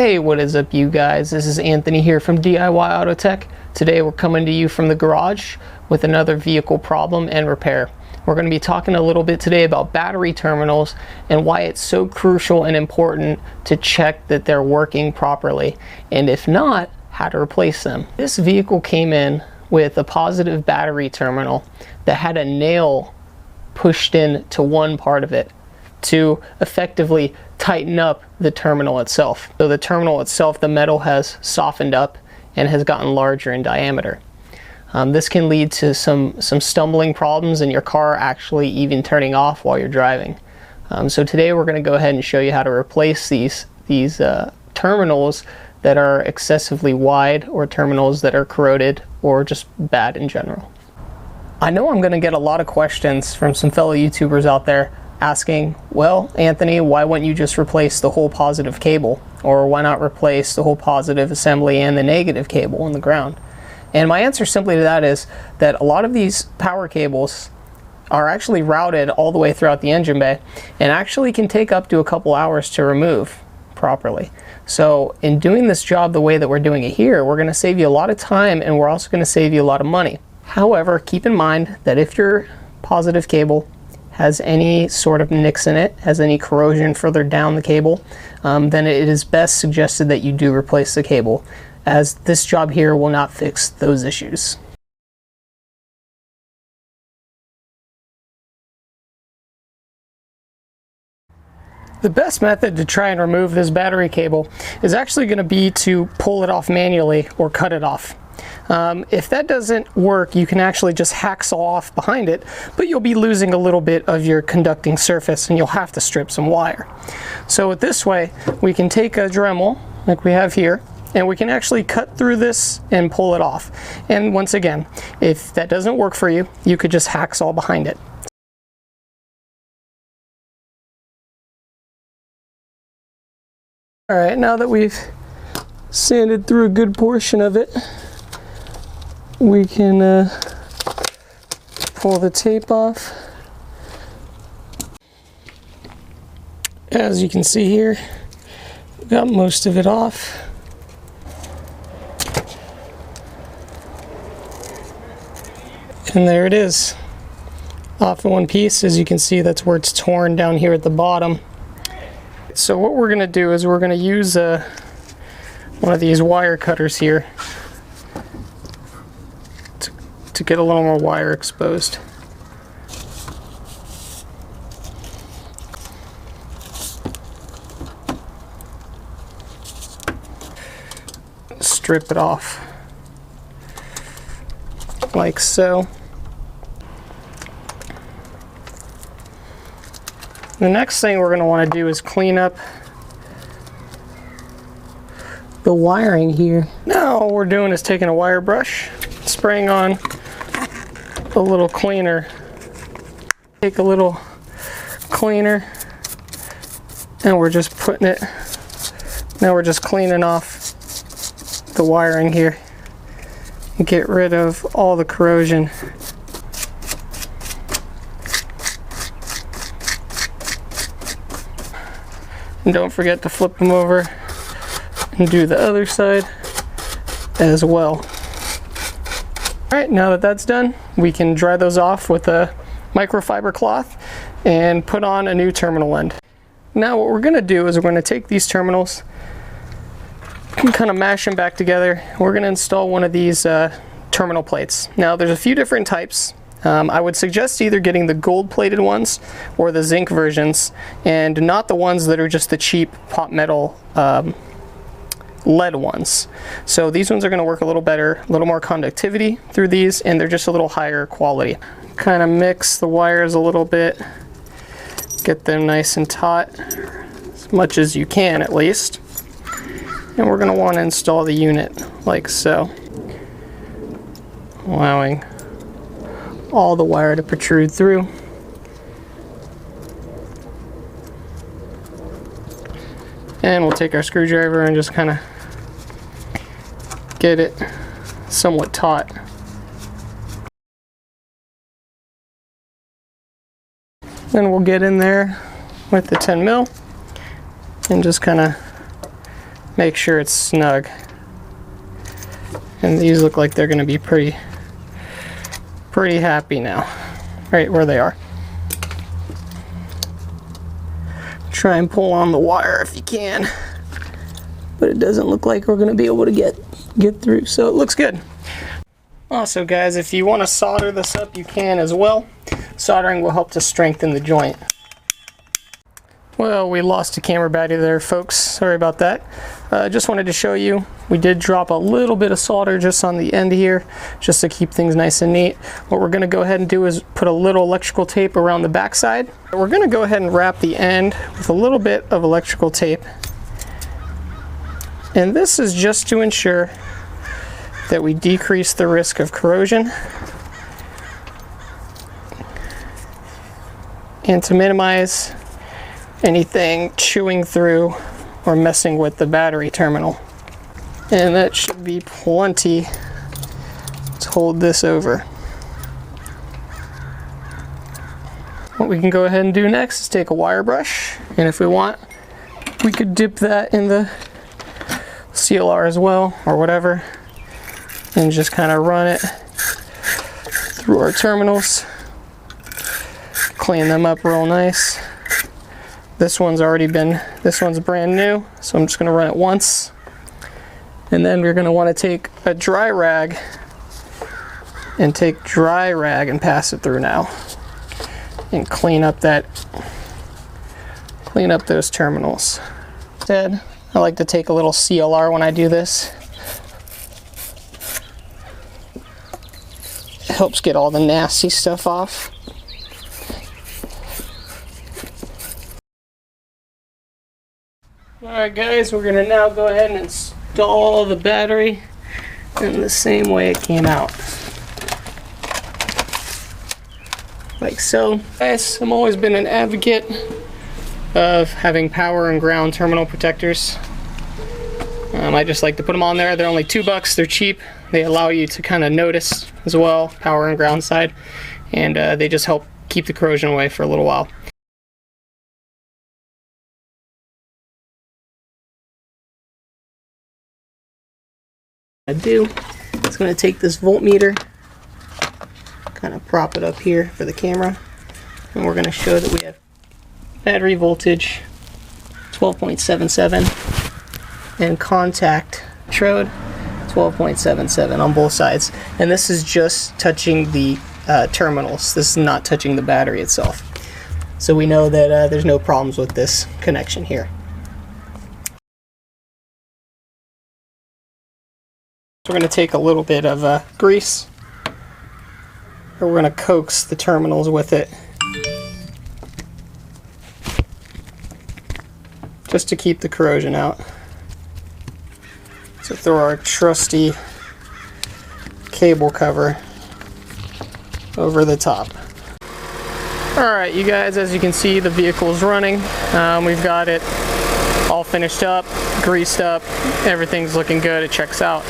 Hey, what is up you guys? This is Anthony here from DIYautotech. Today we're coming to you from the garage with another vehicle problem and repair. We're going to be talking a little bit today about battery terminals and why it's so crucial and important to check that they're working properly, and if not, how to replace them. This vehicle came in with a positive battery terminal that had a nail pushed in to one part of it to effectively tighten up the terminal itself. So the terminal itself, the metal has softened up and has gotten larger in diameter. This can lead to some stumbling problems and your car actually even turning off while you're driving. So today we're going to go ahead and show you how to replace these terminals that are excessively wide, or terminals that are corroded or just bad in general. I know I'm going to get a lot of questions from some fellow YouTubers out there asking, well, Anthony, why wouldn't you just replace the whole positive cable? Or why not replace the whole positive assembly and the negative cable in the ground? And my answer simply to that is that a lot of these power cables are actually routed all the way throughout the engine bay and actually can take up to a couple hours to remove properly. So in doing this job the way that we're doing it here, we're going to save you a lot of time, and we're also going to save you a lot of money. However, keep in mind that if your positive cable has any sort of nicks in it, has any corrosion further down the cable, then it is best suggested that you do replace the cable, as this job here will not fix those issues. The best method to try and remove this battery cable is actually going to be to pull it off manually or cut it off. If that doesn't work, you can actually just hacksaw off behind it, but you'll be losing a little bit of your conducting surface and you'll have to strip some wire. So with this way, we can take a Dremel like we have here, and we can actually cut through this and pull it off. And once again, if that doesn't work for you, you could just hacksaw behind it. Alright, now that we've sanded through a good portion of it, we can pull the tape off. As you can see here, we got most of it off. And there it is, off in one piece. As you can see, that's where it's torn down here at the bottom. So what we're going to do is we're going to use one of these wire cutters here to get a little more wire exposed. Strip it off like so. The next thing we're going to want to do is clean up the wiring here. Now all we're doing is taking a wire brush, spraying on a little cleaner. Take a little cleaner and we're just putting it, now we're just cleaning off the wiring here and get rid of all the corrosion. And don't forget to flip them over and do the other side as well. Alright, now that that's done, we can dry those off with a microfiber cloth and put on a new terminal end. Now what we're going to do is we're going to take these terminals and kind of mash them back together. We're going to install one of these terminal plates. Now there's a few different types. I would suggest either getting the gold-plated ones or the zinc versions, and not the ones that are just the cheap pot metal lead ones. So these ones are going to work a little better, a little more conductivity through these, and they're just a little higher quality. Kind of mix the wires a little bit, get them nice and taut, as much as you can at least. And we're going to want to install the unit like so, allowing all the wire to protrude through. And we'll take our screwdriver and just kind of get it somewhat taut. Then we'll get in there with the 10 mil and just kind of make sure it's snug. And these look like they're going to be pretty happy now, right where they are. Try and pull on the wire if you can, but it doesn't look like we're going to be able to get through, so it looks good. Also guys, if you want to solder this up, you can as well. Soldering will help to strengthen the joint. Well, we lost a camera battery there, folks. Sorry about that. Just wanted to show you, we did drop a little bit of solder just on the end here, just to keep things nice and neat. What we're going to go ahead and do is put a little electrical tape around the back side. We're going to go ahead and wrap the end with a little bit of electrical tape. And this is just to ensure that we decrease the risk of corrosion and to minimize anything chewing through or messing with the battery terminal. And that should be plenty to hold this over. What we can go ahead and do next is take a wire brush, and if we want, we could dip that in the CLR as well, or whatever, and just kind of run it through our terminals, clean them up real nice. This one's brand new, so I'm just going to run it once. And then we're going to want to take a dry rag and pass it through now. And clean up those terminals. Instead, I like to take a little CLR when I do this. It helps get all the nasty stuff off. Alright guys, we're going to now go ahead and install the battery in the same way it came out. Like so. Guys, I've always been an advocate of having power and ground terminal protectors. I just like to put them on there. They're only $2, they're cheap. They allow you to kind of notice as well, power and ground side, and they just help keep the corrosion away for a little while. It's going to take this voltmeter, kind of prop it up here for the camera, and we're going to show that we have battery voltage 12.77 and contact electrode 12.77 on both sides, and this is just touching the terminals. This is not touching the battery itself, so we know that there's no problems with this connection here. We're going to take a little bit of grease, and we're going to coax the terminals with it, just to keep the corrosion out. So throw our trusty cable cover over the top. Alright you guys, as you can see, the vehicle is running. We've got it all finished up, greased up, everything's looking good, it checks out.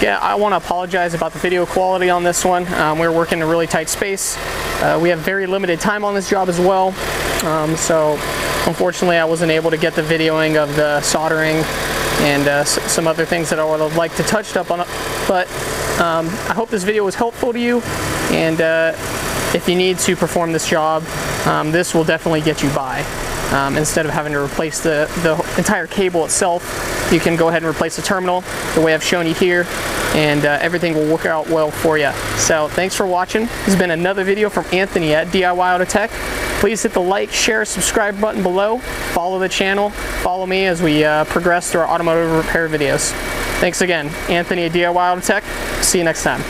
Yeah, I want to apologize about the video quality on this one. We're working in a really tight space. We have very limited time on this job as well, so unfortunately I wasn't able to get the videoing of the soldering and some other things that I would have liked to touch up on, but I hope this video was helpful to you, and if you need to perform this job, this will definitely get you by. Instead of having to replace the entire cable itself, you can go ahead and replace the terminal the way I've shown you here, and everything will work out well for you. So thanks for watching. This has been another video from Anthony at DIYautotech. Please hit the like, share, subscribe button below. Follow the channel. Follow me as we progress through our automotive repair videos. Thanks again. Anthony at DIYautotech. See you next time.